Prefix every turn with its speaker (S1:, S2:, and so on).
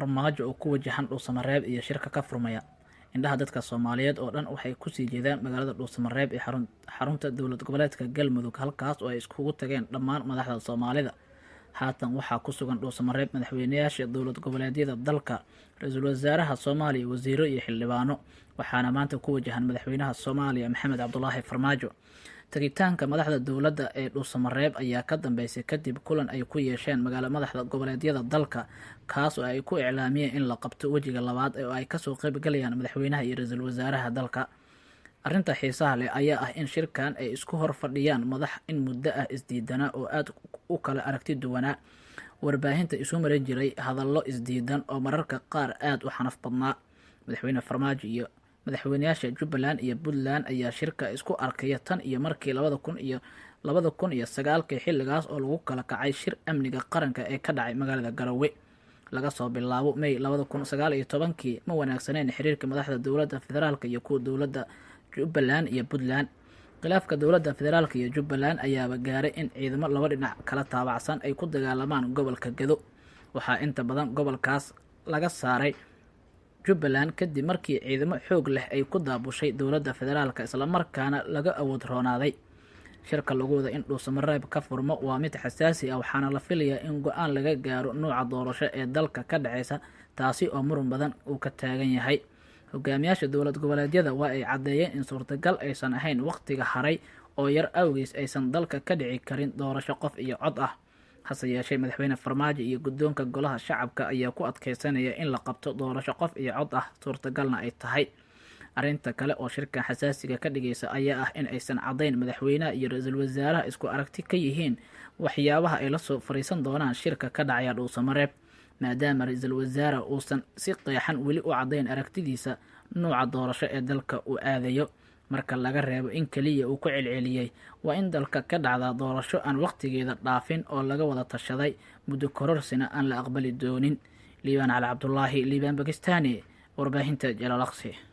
S1: farmaajo oo ku wajahan Dhuusamareeb iyo shirka ka furmaya. Indhaha dadka Soomaaliyeed oo dhan waxay ku sii jeedaan magaalada Dhuusamareeb ee xarunta dowlad goboleedka Galmudug, halkaas oo ay iskugu tageen dhammaan madaxda Soomaalida. Haatan waxaa ku sugan Dhuusamareeb madaxweynayaasha dowlad goboleedyada dalka, ra'iisul wasaaraha Soomaaliya, wasiiro iyo xildhibaano, waxaana maanta ku wajahan madaxweynaha Soomaaliya Maxamed Cabdullaahi Farmaajo. Tagitaanka madaxda dowladda ee Dhuusamareeb ayaa ka dambeysay kadib kulan ay ku yeesheen madaxda goboleedyada dalka, kaas oo ay ku iclaamiyeen in la qabto wejiga labaad oo ay kasoo qayb galayaan madaxweynaha iyo ra'iisul wasaaraha dalka. Arrinta xiisaha leh ayaa ah in shirkan ay isku hor fadhiyaan madax in muddo ah isdiidana oo aad u kala aragti duwanaa, warbaahinta isu marin jiray hadallo isdiidan oo mararka qaar aad u xanaf badnaa. Madaxweyne Farmaajo iyo madaxweynayaasha Jubbaland iyo Puntland ayaa shirka isku arkaya tan iyo markii 2019 xilligaas oo lagu kala kacay shir amniga qaranka ee ka dhacay magaalada Garowe. Laga soo bilaabo May 2019 ma wanaagsaneen xiriirka madaxda dowladda federaalka iyo kuwa dowladda Jubbaland iyo Puntland. Khilaafka dowladda federaalka iyo Jubbaland ayaaba gaaray in ciidamo laba dhinac kala taabacsan ay ku dagaalamaan gobolka Gedo. Waxaa inta badan gobolkaas laga saaray Jubbaland kadib markii ciidamo xoog leh ay ku daabushay dowladda federaalka isla markaana laga awood roonaaday. Shirka lagu wada in Dhuusamareeb ka furmo waa mid xasaasi ah, waxaana la filayaa in go'aan laga gaaro nooca doorasho ee dalka ka dhacaysa, taasi oo muran badan uu ka taagan yahay. Hogaamiyaasha dowlad goboleedyada waa ay caddeeyeen in suurtagal aysan ahayn waqtiga haray oo yar awgees aysan dalka ka dhici karin doorasho qof iyo cod ah. Hase yeeshee madaxweyne Farmaajo iyo guddoonka golaha shacabka ayaa ku adkeysanaya in la qabto doorasho qof iyo cod ah, suurtagalna ay tahay. Arrinta kale oo shirkan xasaasiga ka dhigaysa ayaa ah in aysan caddayn madaxweynaha iyo ra'iisul wasaaraha isku aragti ka yihiin waxyaabaha ay la soo fariisan doonaan shirka ka dhacaya Dhuusamareeb, maadaama ra'iisul wasaare uusan si qeexan weli u caddayn aragtidiisa nooca doorasho ee dalka uu aadayo. Marka laga reebo in kaliya uu ku celceliyay waa in dalka ka dhacda doorasho aan waqtigeeda dhaafin oo laga wada tashaday, muddo kororsina aan la aqbali doonin. Liibaan Cali Cabdullaahi, Liibaan Bakistaani, warbaahinta Jalaalaqsi.